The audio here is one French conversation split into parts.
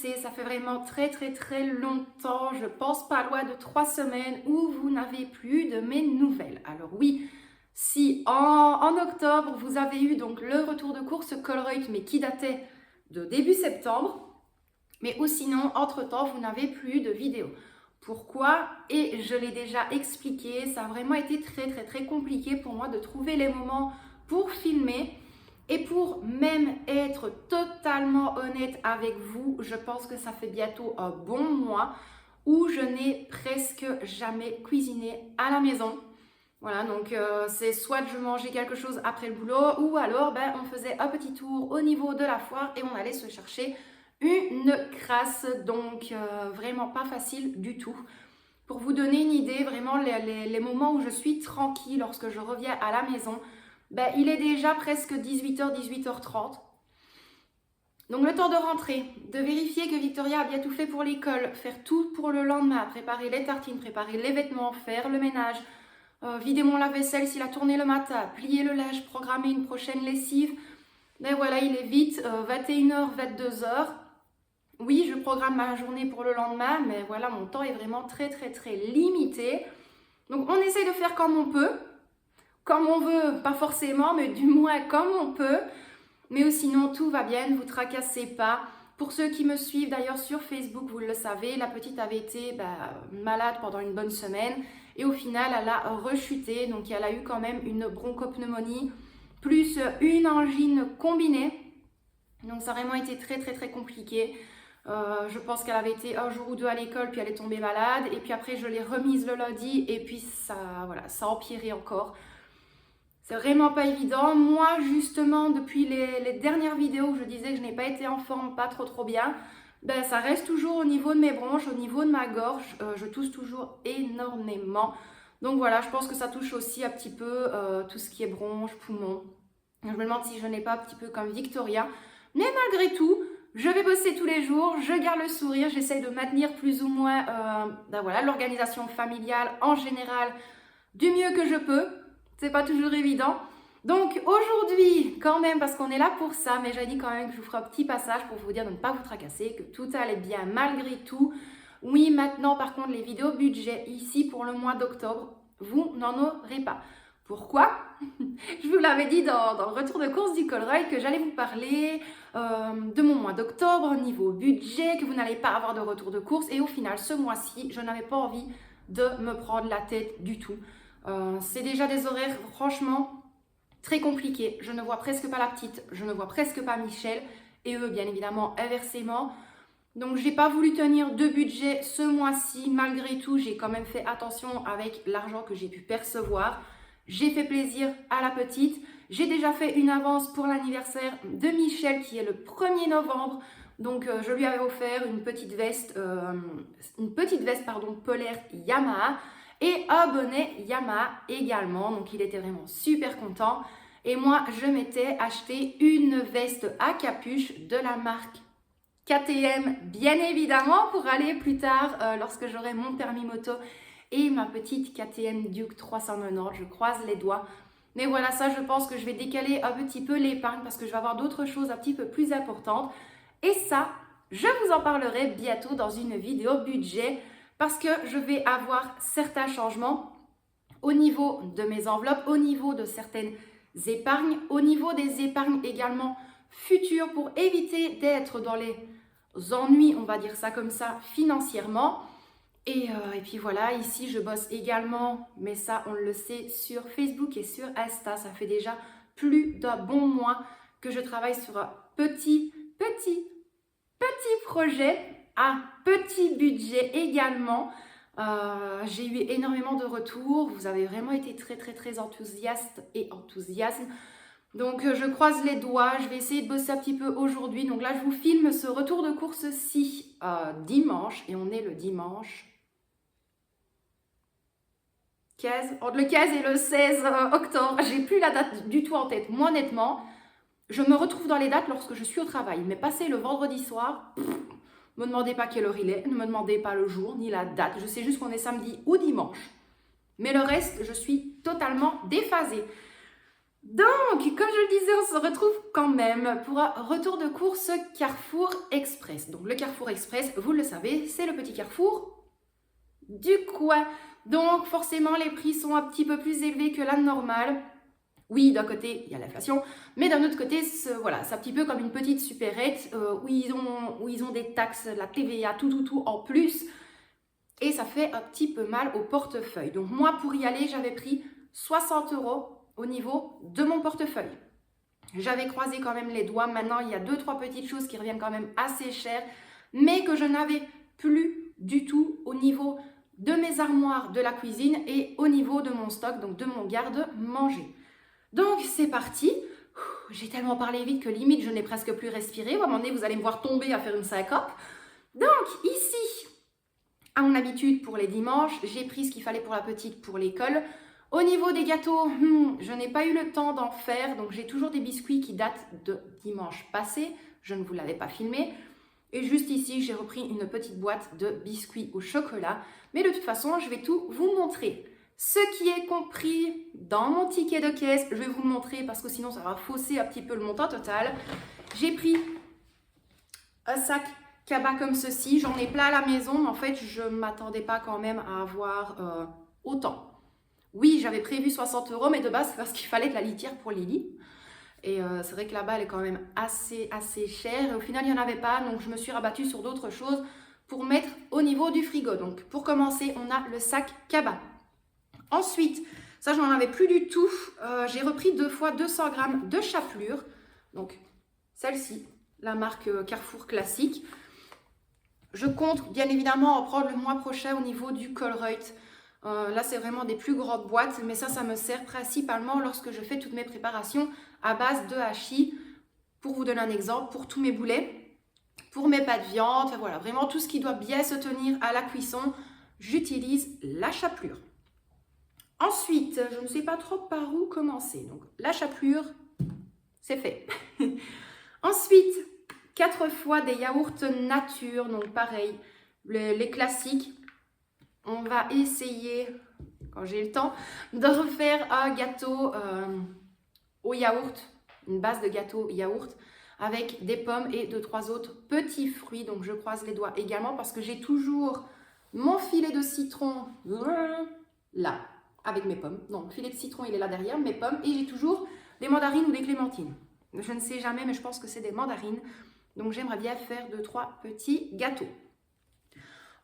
sais, ça fait vraiment très très très longtemps, je pense pas loin de 3 semaines où vous n'avez plus de mes nouvelles. Alors oui, si en octobre vous avez eu donc le retour de course Colruyt mais qui datait de début septembre, mais ou sinon entre-temps vous n'avez plus de vidéos. Pourquoi? Et je l'ai déjà expliqué, ça a vraiment été très très très compliqué pour moi de trouver les moments pour filmer. Et pour même être totalement honnête avec vous, je pense que ça fait bientôt un bon mois où je n'ai presque jamais cuisiné à la maison. Voilà, donc c'est soit je mangeais quelque chose après le boulot ou alors on faisait un petit tour au niveau de la foire et on allait se chercher une crasse. Donc vraiment pas facile du tout. Pour vous donner une idée, vraiment les moments où je suis tranquille lorsque je reviens à la maison, il est déjà presque 18h, 18h30. Donc le temps de rentrer, de vérifier que Victoria a bien tout fait pour l'école, faire tout pour le lendemain, préparer les tartines, préparer les vêtements, faire le ménage, vider mon lave-vaisselle s'il a tourné le matin, plier le linge, programmer une prochaine lessive. Voilà, il est vite 21h, 22h. Oui, je programme ma journée pour le lendemain, mais voilà, mon temps est vraiment très très très limité. Donc on essaie de faire comme on peut. Comme on veut, pas forcément, mais du moins comme on peut. Mais sinon, tout va bien, ne vous tracassez pas. Pour ceux qui me suivent d'ailleurs sur Facebook, vous le savez, la petite avait été malade pendant une bonne semaine. Et au final, elle a rechuté. Donc, elle a eu quand même une bronchopneumonie, plus une angine combinée. Donc, ça a vraiment été très, très, très compliqué. Je pense qu'elle avait été un jour ou deux à l'école, puis elle est tombée malade. Et puis après, je l'ai remise le lundi. Et puis, ça a empiré encore. C'est vraiment pas évident. Moi, justement, depuis les dernières vidéos où je disais que je n'ai pas été en forme, pas trop bien, ça reste toujours au niveau de mes bronches, au niveau de ma gorge. Je tousse toujours énormément. Donc voilà, je pense que ça touche aussi un petit peu tout ce qui est bronches, poumons. Je me demande si je n'ai pas un petit peu comme Victoria. Mais malgré tout, je vais bosser tous les jours, je garde le sourire, j'essaye de maintenir plus ou moins l'organisation familiale en général du mieux que je peux. C'est pas toujours évident. Donc aujourd'hui, quand même, parce qu'on est là pour ça, mais j'ai dit quand même que je vous ferai un petit passage pour vous dire de ne pas vous tracasser, que tout allait bien malgré tout. Oui, maintenant, par contre, les vidéos budget ici pour le mois d'octobre, vous n'en aurez pas. Pourquoi? Je vous l'avais dit dans le retour de course du Colruyt que j'allais vous parler de mon mois d'octobre niveau budget, que vous n'allez pas avoir de retour de course. Et au final, ce mois-ci, je n'avais pas envie de me prendre la tête du tout. C'est déjà des horaires franchement très compliqués. Je ne vois presque pas la petite, je ne vois presque pas Michel et eux bien évidemment inversement. Donc j'ai pas voulu tenir de budget ce mois-ci. Malgré tout, j'ai quand même fait attention avec l'argent que j'ai pu percevoir. J'ai fait plaisir à la petite. J'ai déjà fait une avance pour l'anniversaire de Michel qui est le 1er novembre. Donc je lui avais offert une petite veste polaire Yamaha. Et un bonnet Yamaha également, donc il était vraiment super content. Et moi, je m'étais acheté une veste à capuche de la marque KTM, bien évidemment, pour aller plus tard, lorsque j'aurai mon permis moto et ma petite KTM Duke 390, je croise les doigts. Mais voilà, ça, je pense que je vais décaler un petit peu l'épargne parce que je vais avoir d'autres choses un petit peu plus importantes. Et ça, je vous en parlerai bientôt dans une vidéo budget, parce que je vais avoir certains changements au niveau de mes enveloppes, au niveau de certaines épargnes, au niveau des épargnes également futures pour éviter d'être dans les ennuis, on va dire ça comme ça, financièrement. Et puis voilà, ici je bosse également, mais ça on le sait, sur Facebook et sur Insta. Ça fait déjà plus d'un bon mois que je travaille sur un petit projet à petit budget également. J'ai eu énormément de retours. Vous avez vraiment été très enthousiastes et enthousiasme. Donc je croise les doigts. Je vais essayer de bosser un petit peu aujourd'hui. Donc là, je vous filme ce retour de course-ci dimanche. Et on est le dimanche 15, entre le 15 et le 16 octobre. J'ai plus la date du tout en tête. Moi, honnêtement, je me retrouve dans les dates lorsque je suis au travail. Mais passer le vendredi soir... Ne me demandez pas quelle heure il est, ne me demandez pas le jour ni la date. Je sais juste qu'on est samedi ou dimanche. Mais le reste, je suis totalement déphasée. Donc, comme je le disais, on se retrouve quand même pour un retour de course Carrefour Express. Donc, le Carrefour Express, vous le savez, c'est le petit carrefour du coin. Donc, forcément, les prix sont un petit peu plus élevés que la normale. Oui, d'un côté, il y a l'inflation, mais d'un autre côté, voilà, c'est un petit peu comme une petite supérette où ils ont des taxes, la TVA, tout en plus. Et ça fait un petit peu mal au portefeuille. Donc, moi, pour y aller, j'avais pris 60 € au niveau de mon portefeuille. J'avais croisé quand même les doigts. Maintenant, il y a 2-3 petites choses qui reviennent quand même assez chères, mais que je n'avais plus du tout au niveau de mes armoires de la cuisine et au niveau de mon stock, donc de mon garde-manger. Donc, c'est parti. J'ai tellement parlé vite que limite, je n'ai presque plus respiré. À un moment donné, vous allez me voir tomber à faire une syncope. Donc, ici, à mon habitude, pour les dimanches, j'ai pris ce qu'il fallait pour la petite pour l'école. Au niveau des gâteaux, je n'ai pas eu le temps d'en faire, donc j'ai toujours des biscuits qui datent de dimanche passé. Je ne vous l'avais pas filmé. Et juste ici, j'ai repris une petite boîte de biscuits au chocolat. Mais de toute façon, je vais tout vous montrer. Ce qui est compris dans mon ticket de caisse, je vais vous le montrer parce que sinon ça va fausser un petit peu le montant total. J'ai pris un sac cabas comme ceci. J'en ai plein à la maison, mais en fait, je ne m'attendais pas quand même à avoir autant. Oui, j'avais prévu 60 €, mais de base, c'est parce qu'il fallait de la litière pour Lily. Et c'est vrai que là-bas, elle est quand même assez chère. Et au final, il n'y en avait pas, donc je me suis rabattue sur d'autres choses pour mettre au niveau du frigo. Donc, pour commencer, on a le sac cabas. Ensuite, ça, je n'en avais plus du tout. J'ai repris 2 fois 200 g de chapelure. Donc, celle-ci, la marque Carrefour classique. Je compte bien évidemment en prendre le mois prochain au niveau du Colruyt. Là, c'est vraiment des plus grandes boîtes, mais ça me sert principalement lorsque je fais toutes mes préparations à base de hachis. Pour vous donner un exemple, pour tous mes boulets, pour mes pâtes de viande, enfin, voilà, vraiment tout ce qui doit bien se tenir à la cuisson, j'utilise la chapelure. Ensuite, je ne sais pas trop par où commencer. Donc, la chapelure, c'est fait. Ensuite, 4 fois des yaourts nature, donc pareil, les classiques. On va essayer, quand j'ai le temps, de refaire un gâteau au yaourt, une base de gâteau yaourt, avec des pommes et 2-3 autres petits fruits. Donc, je croise les doigts également parce que j'ai toujours mon filet de citron là, avec mes pommes. Donc, le filet de citron, il est là derrière, mes pommes. Et j'ai toujours des mandarines ou des clémentines. Je ne sais jamais, mais je pense que c'est des mandarines. Donc, j'aimerais bien faire 2-3 petits gâteaux.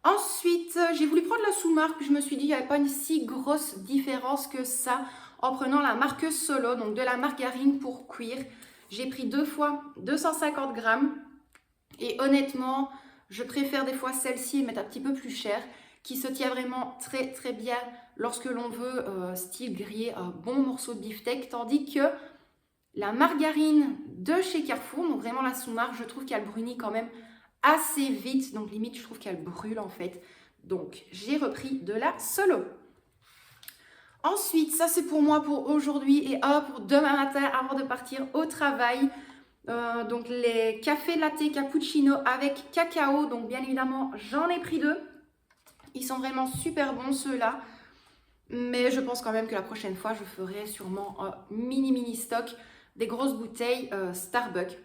Ensuite, j'ai voulu prendre la sous-marque, puis je me suis dit qu'il n'y avait pas une si grosse différence que ça en prenant la marque Solo, donc de la margarine pour cuire. J'ai pris 2 fois 250 g et honnêtement, je préfère des fois celle-ci et mettre un petit peu plus cher, qui se tient vraiment très bien lorsque l'on veut style griller un bon morceau de beefsteak, tandis que la margarine de chez Carrefour, donc vraiment la sous-marque, je trouve qu'elle brunit quand même assez vite, donc limite je trouve qu'elle brûle en fait. Donc j'ai repris de la Solo. Ensuite, ça c'est pour moi pour aujourd'hui et pour demain matin avant de partir au travail. Donc les cafés latte cappuccino avec cacao, donc bien évidemment j'en ai pris 2. Ils sont vraiment super bons ceux-là. Mais je pense quand même que la prochaine fois je ferai sûrement un mini stock des grosses bouteilles Starbucks.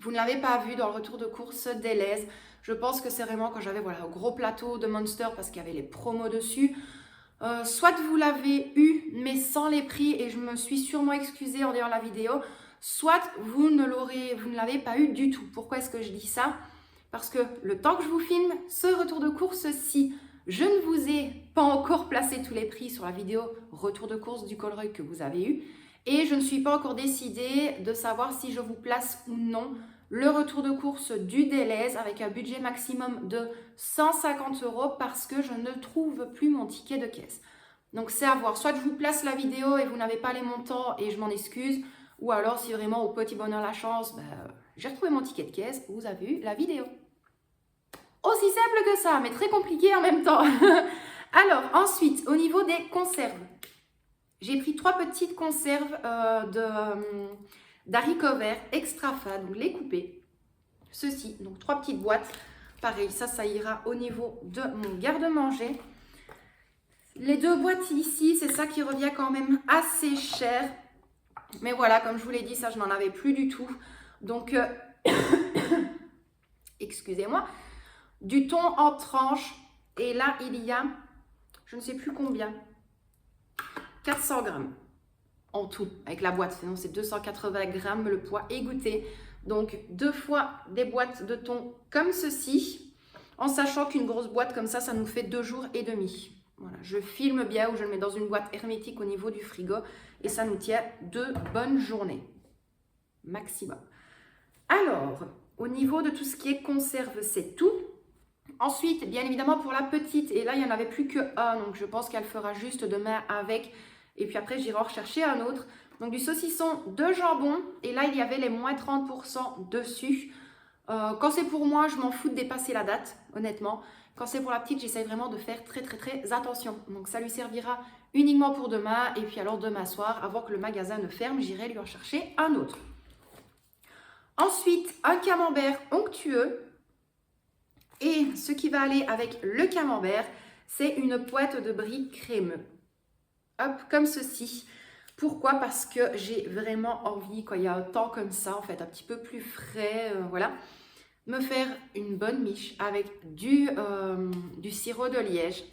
Vous ne l'avez pas vu dans le retour de course d'Elez. Je pense que c'est vraiment quand j'avais un gros plateau de Monster parce qu'il y avait les promos dessus. Soit vous l'avez eu mais sans les prix et je me suis sûrement excusée en disant la vidéo. Soit vous ne l'avez pas eu du tout. Pourquoi est-ce que je dis ça? Parce que le temps que je vous filme ce retour de course-ci, je ne vous ai pas encore placé tous les prix sur la vidéo retour de course du Colruyt que vous avez eu. Et je ne suis pas encore décidée de savoir si je vous place ou non le retour de course du Delhaize avec un budget maximum de 150 € parce que je ne trouve plus mon ticket de caisse. Donc c'est à voir. Soit je vous place la vidéo et vous n'avez pas les montants et je m'en excuse. Ou alors si vraiment au petit bonheur la chance, j'ai retrouvé mon ticket de caisse, vous avez eu la vidéo. Aussi simple que ça, mais très compliqué en même temps. Alors ensuite, au niveau des conserves. J'ai pris 3 petites conserves d'haricots verts extra fin, donc les couper. Ceci, donc 3 petites boîtes. Pareil, ça ira au niveau de mon garde-manger. Les 2 boîtes ici, c'est ça qui revient quand même assez cher. Mais voilà, comme je vous l'ai dit, ça, je n'en avais plus du tout. Donc, excusez-moi, du thon en tranches. Et là, il y a, je ne sais plus combien, 400 grammes en tout, avec la boîte. Sinon, c'est 280 grammes le poids égoutté. Donc, 2 fois des boîtes de thon comme ceci, en sachant qu'une grosse boîte comme ça nous fait 2 jours et demi. Voilà, je filme bien ou je le mets dans une boîte hermétique au niveau du frigo et ça nous tient 2 bonnes journées maximum. Alors, au niveau de tout ce qui est conserve, c'est tout. Ensuite, bien évidemment, pour la petite, et là, il n'y en avait plus que un, donc je pense qu'elle fera juste demain avec. Et puis après, j'irai en rechercher un autre. Donc, du saucisson de jambon. Et là, il y avait les moins 30% dessus. Quand c'est pour moi, je m'en fous de dépasser la date, honnêtement. Quand c'est pour la petite, j'essaye vraiment de faire très, très, très attention. Donc, ça lui servira uniquement pour demain. Et puis alors, demain soir, avant que le magasin ne ferme, j'irai lui en chercher un autre. Ensuite, un camembert onctueux. Et ce qui va aller avec le camembert, c'est une boîte de brie crémeux. Hop, comme ceci. Pourquoi? Parce que j'ai vraiment envie, quand il y a un temps comme ça, en fait, un petit peu plus frais, voilà, me faire une bonne miche avec du sirop de liège,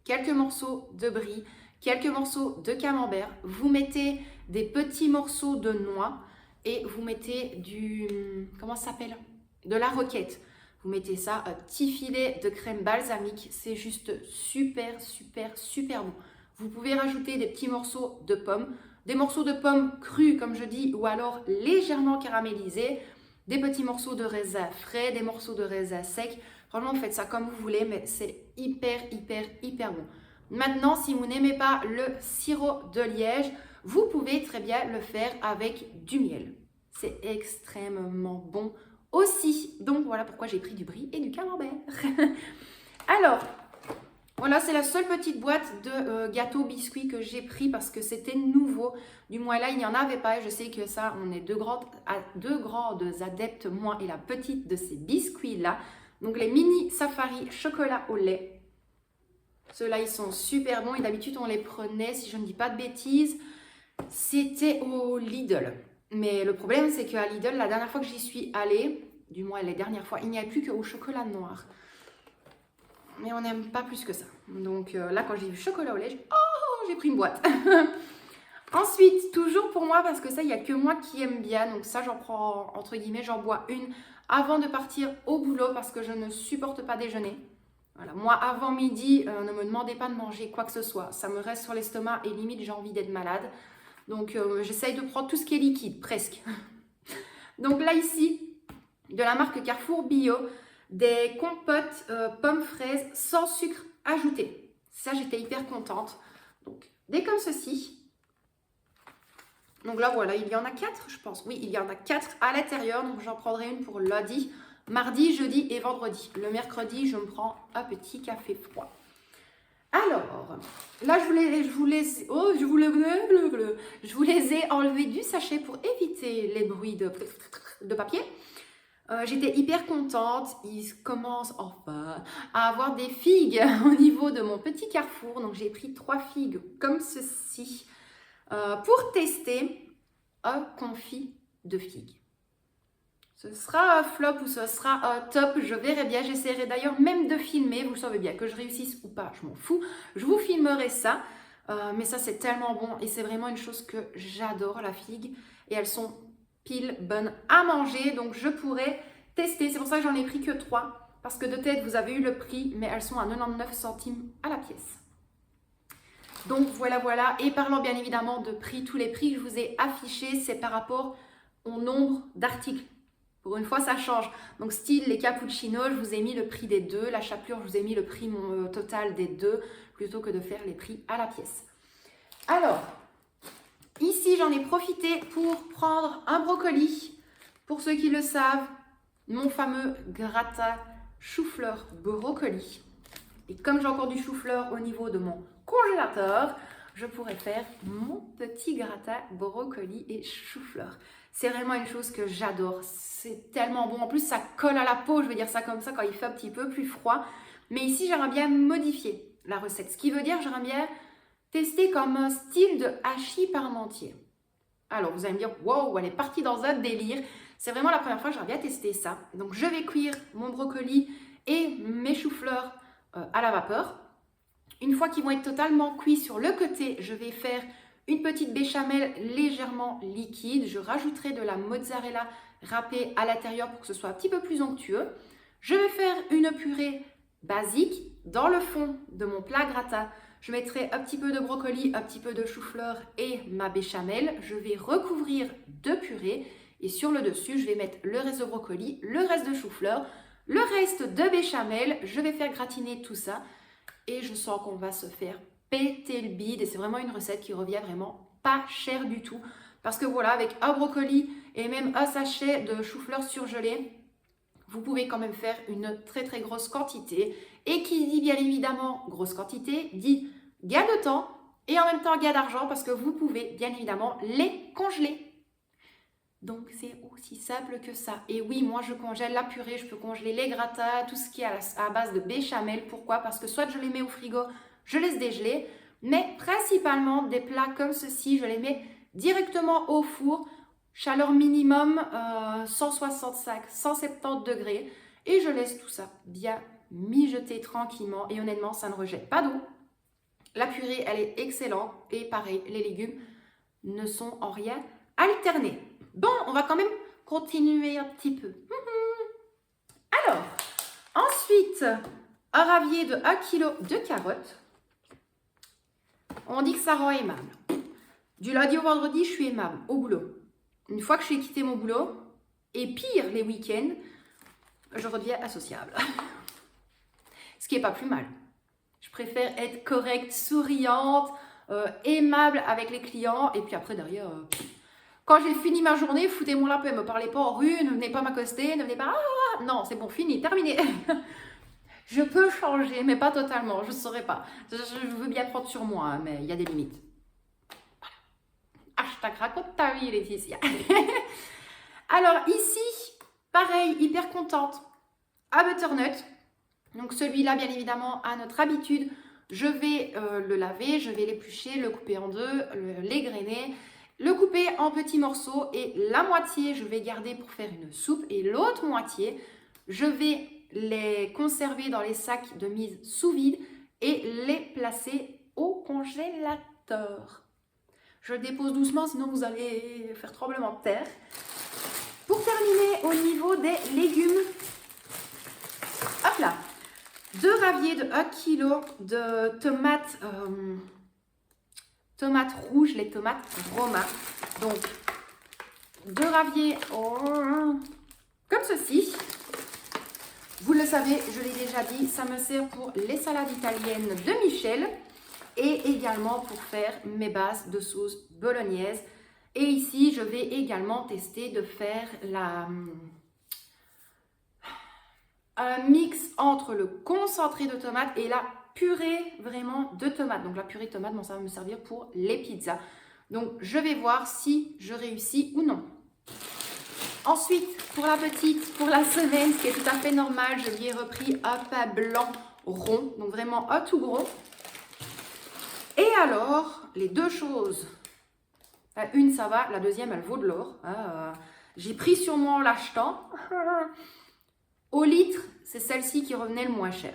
quelques morceaux de brie, quelques morceaux de camembert. Vous mettez des petits morceaux de noix et vous mettez du, comment ça s'appelle? De la roquette. Vous mettez ça, un petit filet de crème balsamique. C'est juste super, super, super bon. Vous pouvez rajouter des petits morceaux de pommes, des morceaux de pommes crus, comme je dis, ou alors légèrement caramélisés, des petits morceaux de raisin frais, des morceaux de raisin sec. Franchement, faites ça comme vous voulez, mais c'est hyper, hyper, hyper bon. Maintenant, si vous n'aimez pas le sirop de liège, vous pouvez très bien le faire avec du miel. C'est extrêmement bon aussi. Donc, voilà pourquoi j'ai pris du brie et du camembert. Alors, voilà, c'est la seule petite boîte de gâteaux biscuits que j'ai pris parce que c'était nouveau. Du moins là, il n'y en avait pas. Et je sais que ça, on est deux grandes adeptes, moi et la petite, de ces biscuits-là. Donc les mini safari chocolat au lait. Ceux-là, ils sont super bons. Et d'habitude, on les prenait, si je ne dis pas de bêtises, c'était au Lidl. Mais le problème, c'est qu'à Lidl, la dernière fois que j'y suis allée, du moins les dernières fois, il n'y a plus qu'au chocolat noir. Mais on n'aime pas plus que ça. Donc là, quand j'ai vu chocolat au lait, j'ai pris une boîte. Ensuite, toujours pour moi, parce que ça, il n'y a que moi qui aime bien. Donc ça, j'en prends, entre guillemets, j'en bois une avant de partir au boulot parce que je ne supporte pas déjeuner. Voilà, moi, avant midi, ne me demandez pas de manger quoi que ce soit. Ça me reste sur l'estomac et limite, j'ai envie d'être malade. Donc, j'essaye de prendre tout ce qui est liquide, presque. Donc là, ici, de la marque Carrefour Bio, des compotes pommes fraises sans sucre ajouté. Ça, j'étais hyper contente. Donc, des comme ceci. Donc là, voilà, il y en a 4, je pense. Oui, il y en a 4 à l'intérieur. Donc, j'en prendrai une pour lundi, mardi, jeudi et vendredi. Le mercredi, je me prends un petit café froid. Alors, là, je vous les ai enlevés du sachet pour éviter les bruits de papier. J'étais hyper contente, il commence enfin à avoir des figues au niveau de mon petit carrefour. Donc j'ai pris 3 figues comme ceci pour tester un confit de figues. Ce sera un flop ou ce sera un top, je verrai bien. J'essaierai d'ailleurs même de filmer, vous savez bien, que je réussisse ou pas, je m'en fous. Je vous filmerai ça, mais ça c'est tellement bon et c'est vraiment une chose que j'adore, la figue. Et elles sont pile bonnes à manger, donc je pourrais tester. C'est pour ça que j'en ai pris que 3, parce que de tête vous avez eu le prix, mais elles sont à 99 centimes à la pièce. Donc voilà, voilà. Et parlant bien évidemment de prix, tous les prix que je vous ai affichés, c'est par rapport au nombre d'articles. Pour une fois, ça change. Donc style les cappuccinos, je vous ai mis le prix des 2. La chapelure, je vous ai mis le prix total des 2, plutôt que de faire les prix à la pièce. Alors, ici, j'en ai profité pour prendre un brocoli. Pour ceux qui le savent, mon fameux gratin chou-fleur brocoli. Et comme j'ai encore du chou-fleur au niveau de mon congélateur, je pourrais faire mon petit gratin brocoli et chou-fleur. C'est vraiment une chose que j'adore. C'est tellement bon. En plus, ça colle à la peau, je veux dire ça comme ça, quand il fait un petit peu plus froid. Mais ici, j'aimerais bien modifier la recette. Ce qui veut dire, j'aimerais bien tester comme un style de hachis parmentier. Alors, vous allez me dire, wow, elle est partie dans un délire. C'est vraiment la première fois que j'aurais bien testé ça. Donc, je vais cuire mon brocoli et mes choux-fleurs à la vapeur. Une fois qu'ils vont être totalement cuits sur le côté, je vais faire une petite béchamel légèrement liquide. Je rajouterai de la mozzarella râpée à l'intérieur pour que ce soit un petit peu plus onctueux. Je vais faire une purée basique. Dans le fond de mon plat gratin, je mettrai un petit peu de brocoli, un petit peu de chou-fleur et ma béchamel. Je vais recouvrir de purée et sur le dessus, je vais mettre le reste de brocoli, le reste de chou-fleur, le reste de béchamel. Je vais faire gratiner tout ça et je sens qu'on va se faire péter le bide. Et c'est vraiment une recette qui revient vraiment pas cher du tout. Parce que voilà, avec un brocoli et même un sachet de chou-fleur surgelé, vous pouvez quand même faire une très très grosse quantité. Et qui dit bien évidemment grosse quantité, dit gain de temps et en même temps gain d'argent parce que vous pouvez bien évidemment les congeler. Donc c'est aussi simple que ça. Et oui, moi je congèle la purée, je peux congeler les gratins, tout ce qui est à base de béchamel. Pourquoi? Parce que soit je les mets au frigo, je laisse dégeler, mais principalement des plats comme ceci, je les mets directement au four, chaleur minimum 165-170 degrés, et je laisse tout ça bien mijoter tranquillement, et honnêtement, ça ne rejette pas d'eau. La purée, elle est excellente, et pareil, les légumes ne sont en rien alternés. Bon, on va quand même continuer un petit peu. Alors, ensuite, un ravier de 1 kg de carottes. On dit que ça rend aimable. Du lundi au vendredi, je suis aimable au boulot. Une fois que je suis quitté mon boulot, et pire les week-ends, je redeviens associable. Ce qui n'est pas plus mal. Je préfère être correcte, souriante, aimable avec les clients. Et puis après, derrière, quand j'ai fini ma journée, foutez-moi la paix. Ne me parlez pas en rue, ne venez pas m'accoster, ne venez pas... Ah, non, c'est bon, fini, terminé. Je peux changer, mais pas totalement, je ne saurais pas. Je veux bien prendre sur moi, hein, mais il y a des limites. Voilà. Hashtag raconte ta vie, Laetitia. Alors ici, pareil, hyper contente. À butternut. Donc celui-là, bien évidemment, à notre habitude, je vais le laver, je vais l'éplucher, le couper en deux, l'égrainer, le couper en petits morceaux et la moitié, je vais garder pour faire une soupe et l'autre moitié, je vais les conserver dans les sacs de mise sous vide et les placer au congélateur. Je le dépose doucement, sinon vous allez faire tremblement de terre. Pour terminer, au niveau des légumes, hop là, 2 raviers de 1 kg de tomates rouges, les tomates Roma. Donc, 2 raviers comme ceci. Vous le savez, je l'ai déjà dit, ça me sert pour les salades italiennes de Michel et également pour faire mes bases de sauce bolognaise. Et ici, je vais également tester de faire un mix entre le concentré de tomates et la purée vraiment de tomates. Donc la purée de tomates, bon, ça va me servir pour les pizzas. Donc je vais voir si je réussis ou non. Ensuite, pour la petite, pour la semaine, ce qui est tout à fait normal, je lui ai repris un pain blanc rond, donc vraiment un tout gros. Et alors, les deux choses, une ça va, la deuxième elle vaut de l'or. J'ai pris sur moi en l'achetant. Au litre, c'est celle-ci qui revenait le moins cher.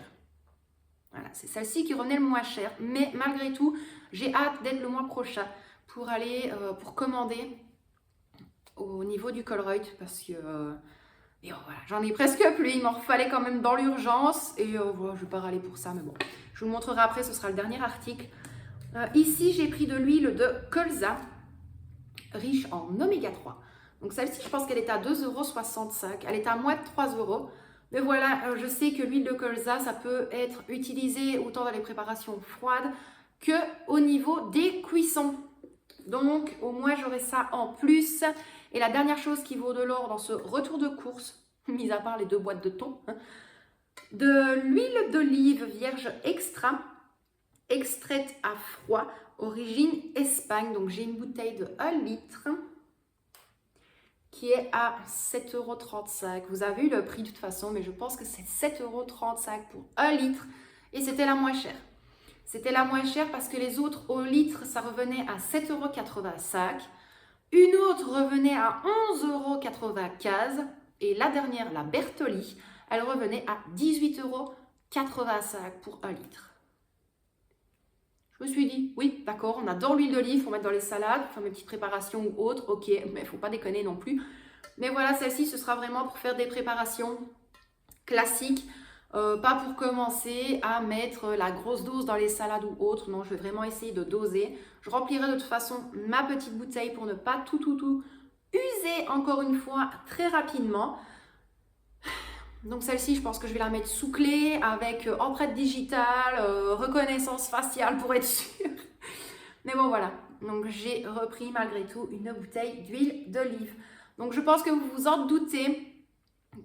Voilà, c'est celle-ci qui revenait le moins cher. Mais malgré tout, j'ai hâte d'être le mois prochain pour aller, pour commander au niveau du Colruyt parce que voilà, j'en ai presque plus. Il m'en fallait quand même dans l'urgence et voilà, je vais pas râler pour ça, mais bon, je vous le montrerai après, ce sera le dernier article. Ici, j'ai pris de l'huile de colza riche en oméga 3. Donc celle-ci, je pense qu'elle est à 2,65 €. Elle est à moins de 3 €. Mais voilà, je sais que l'huile de colza, ça peut être utilisé autant dans les préparations froides que au niveau des cuissons. Donc, au moins, j'aurai ça en plus. Et la dernière chose qui vaut de l'or dans ce retour de course, mis à part les 2 boîtes de thon, de l'huile d'olive vierge extra, extraite à froid, origine Espagne. Donc, j'ai une bouteille de 1 litre qui est à 7,35 €. Vous avez eu le prix de toute façon, mais je pense que c'est 7,35 € pour 1 litre. Et c'était la moins chère. C'était la moins chère parce que les autres au litre, ça revenait à 7,85 €. Une autre revenait à 11,95 € et la dernière, la Bertoli, elle revenait à 18,85 € pour 1 litre. Je me suis dit, oui, d'accord, on adore l'huile d'olive, il faut mettre dans les salades, pour faire mes petites préparations ou autres, ok, mais il ne faut pas déconner non plus. Mais voilà, celle-ci, ce sera vraiment pour faire des préparations classiques, pas pour commencer à mettre la grosse dose dans les salades ou autres. Non, je vais vraiment essayer de doser. Je remplirai de toute façon ma petite bouteille pour ne pas tout user encore une fois très rapidement. Donc celle-ci, je pense que je vais la mettre sous clé avec empreinte digitale, reconnaissance faciale pour être sûre. Mais bon, voilà. Donc j'ai repris malgré tout une bouteille d'huile d'olive. Donc je pense que vous vous en doutez,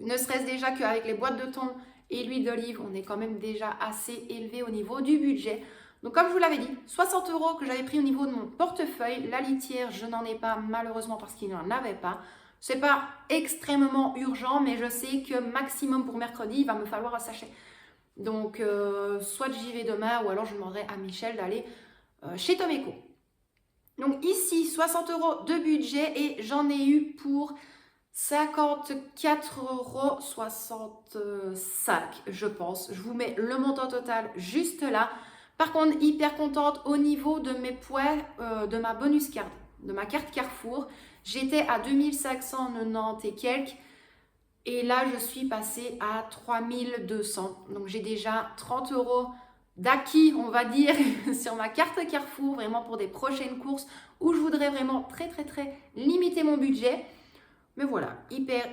ne serait-ce déjà qu'avec les boîtes de thon et l'huile d'olive, on est quand même déjà assez élevé au niveau du budget. Donc comme je vous l'avais dit, 60 € que j'avais pris au niveau de mon portefeuille. La litière, je n'en ai pas malheureusement parce qu'il n'en avait pas. C'est pas extrêmement urgent, mais je sais que maximum pour mercredi, il va me falloir un sachet. Donc, soit j'y vais demain, ou alors je demanderai à Michel d'aller chez Tomeco. Donc ici, 60 € de budget et j'en ai eu pour 54,65 €, je pense. Je vous mets le montant total juste là. Par contre, hyper contente au niveau de mes points, de ma bonus card, de ma carte Carrefour. J'étais à 2590 et quelques. Et là, je suis passée à 3200. Donc, j'ai déjà 30 € d'acquis, on va dire, sur ma carte Carrefour, vraiment pour des prochaines courses où je voudrais vraiment très limiter mon budget. Mais voilà, hyper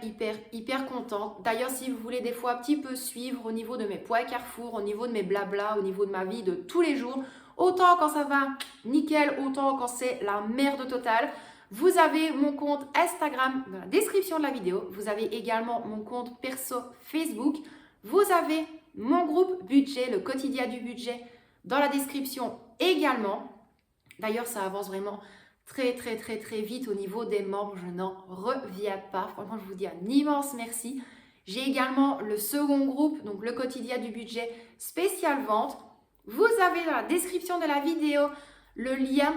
contente. D'ailleurs, si vous voulez des fois un petit peu suivre au niveau de mes points Carrefour, au niveau de mes blabla, au niveau de ma vie de tous les jours, autant quand ça va nickel, autant quand c'est la merde totale, vous avez mon compte Instagram dans la description de la vidéo. Vous avez également mon compte perso Facebook. Vous avez mon groupe budget, le quotidien du budget, dans la description également. D'ailleurs, ça avance vraiment très vite au niveau des membres. Je n'en reviens pas. Franchement, je vous dis un immense merci. J'ai également le second groupe, donc le quotidien du budget spécial vente. Vous avez dans la description de la vidéo le lien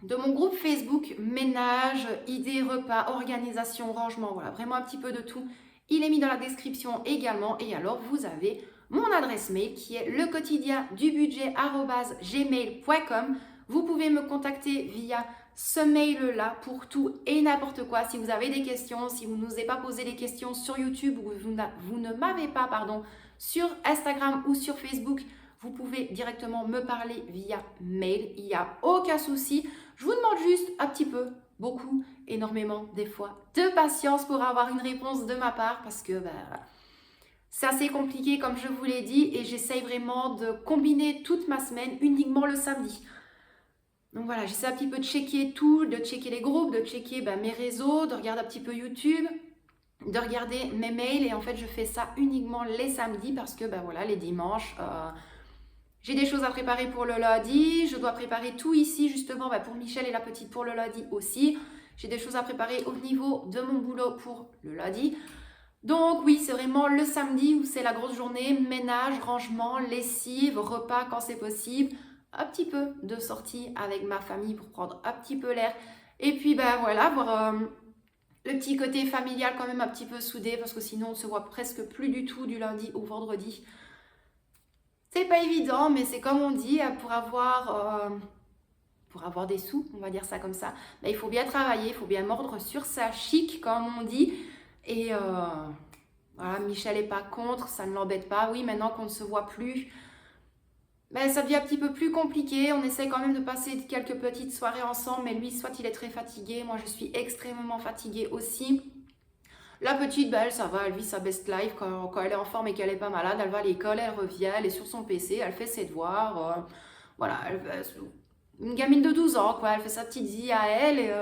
de mon groupe Facebook ménage, idées, repas, organisation, rangement, voilà, vraiment un petit peu de tout. Il est mis dans la description également. Et alors, vous avez mon adresse mail qui est lequotidiendubudget@gmail.com. Vous pouvez me contacter via ce mail-là pour tout et n'importe quoi. Si vous avez des questions, si vous n'osez pas poser des questions sur YouTube ou vous ne m'avez pas, sur Instagram ou sur Facebook, vous pouvez directement me parler via mail. Il n'y a aucun souci. Je vous demande juste un petit peu, beaucoup, énormément des fois, de patience pour avoir une réponse de ma part parce que c'est assez compliqué comme je vous l'ai dit et j'essaye vraiment de combiner toute ma semaine uniquement le samedi. Donc voilà, j'essaie un petit peu de checker tout, de checker les groupes, de checker mes réseaux, de regarder un petit peu YouTube, de regarder mes mails et en fait je fais ça uniquement les samedis parce que voilà, les dimanches, j'ai des choses à préparer pour le lundi, je dois préparer tout ici justement pour Michel et la petite pour le lundi aussi. J'ai des choses à préparer au niveau de mon boulot pour le lundi. Donc oui, c'est vraiment le samedi où c'est la grosse journée, ménage, rangement, lessive, repas quand c'est possible. Un petit peu de sortie avec ma famille pour prendre un petit peu l'air. Et puis voilà, voir le petit côté familial quand même un petit peu soudé parce que sinon on ne se voit presque plus du tout du lundi au vendredi. C'est pas évident, mais c'est comme on dit, pour avoir des sous, on va dire ça comme ça, il faut bien travailler, il faut bien mordre sur sa chic, comme on dit. Et voilà, Michel n'est pas contre, ça ne l'embête pas. Oui, maintenant qu'on ne se voit plus, ça devient un petit peu plus compliqué. On essaie quand même de passer quelques petites soirées ensemble, mais lui, soit il est très fatigué, moi je suis extrêmement fatiguée aussi. La petite, elle, ça va, elle vit sa best life quand elle est en forme et qu'elle n'est pas malade. Elle va à l'école, elle revient, elle est sur son PC, elle fait ses devoirs. Voilà, une gamine de 12 ans, quoi. Elle fait sa petite vie à elle et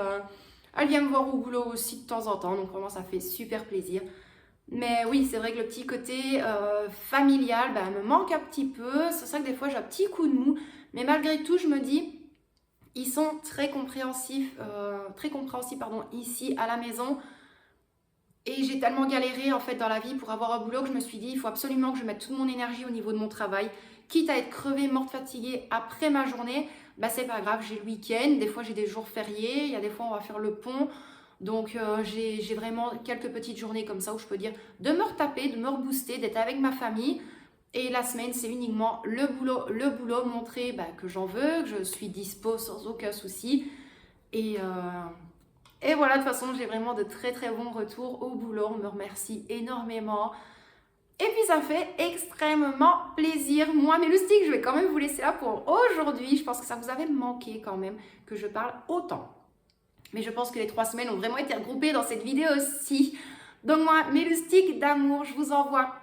elle vient me voir au boulot aussi de temps en temps. Donc vraiment, ça fait super plaisir. Mais oui, c'est vrai que le petit côté familial me manque un petit peu. C'est ça que des fois, j'ai un petit coup de mou. Mais malgré tout, je me dis, ils sont très compréhensifs, ici à la maison. Et j'ai tellement galéré en fait dans la vie pour avoir un boulot que je me suis dit, il faut absolument que je mette toute mon énergie au niveau de mon travail. Quitte à être crevée, morte, fatiguée après ma journée, bah c'est pas grave, j'ai le week-end, des fois j'ai des jours fériés, il y a des fois on va faire le pont. Donc j'ai vraiment quelques petites journées comme ça où je peux dire de me retaper, de me rebooster, d'être avec ma famille. Et la semaine, c'est uniquement le boulot, montrer bah, que j'en veux, que je suis dispo sans aucun souci. Et, et voilà, de toute façon, j'ai vraiment de très très bons retours au boulot. On me remercie énormément. Et puis ça fait extrêmement plaisir. Moi, mes loustiques, je vais quand même vous laisser là pour aujourd'hui. Je pense que ça vous avait manqué quand même que je parle autant. Mais je pense que les 3 semaines ont vraiment été regroupées dans cette vidéo aussi. Donc moi, mes loustiques d'amour, je vous envoie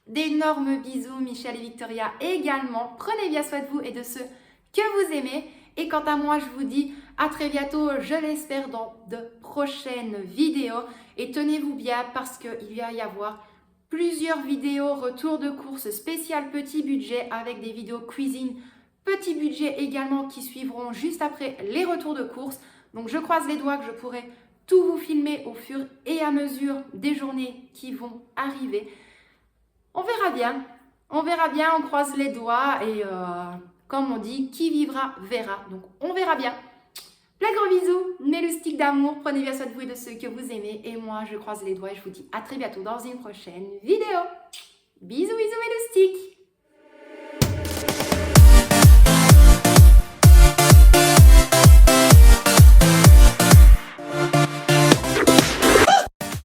d'énormes bisous, Michel et Victoria également. Prenez bien soin de vous et de ceux que vous aimez. Et quant à moi, je vous dis à très bientôt, je l'espère, dans de prochaines vidéos. Et tenez-vous bien parce qu'il va y avoir plusieurs vidéos retour de course spécial petit budget avec des vidéos cuisine petit budget également qui suivront juste après les retours de course. Donc je croise les doigts que je pourrai tout vous filmer au fur et à mesure des journées qui vont arriver. On verra bien, on croise les doigts et comme on dit, qui vivra verra. Donc on verra bien. Plein de gros bisous, mes loustiques d'amour, prenez bien soin de vous et de ceux que vous aimez. Et moi, je croise les doigts et je vous dis à très bientôt dans une prochaine vidéo. Bisous, bisous mes loustiques.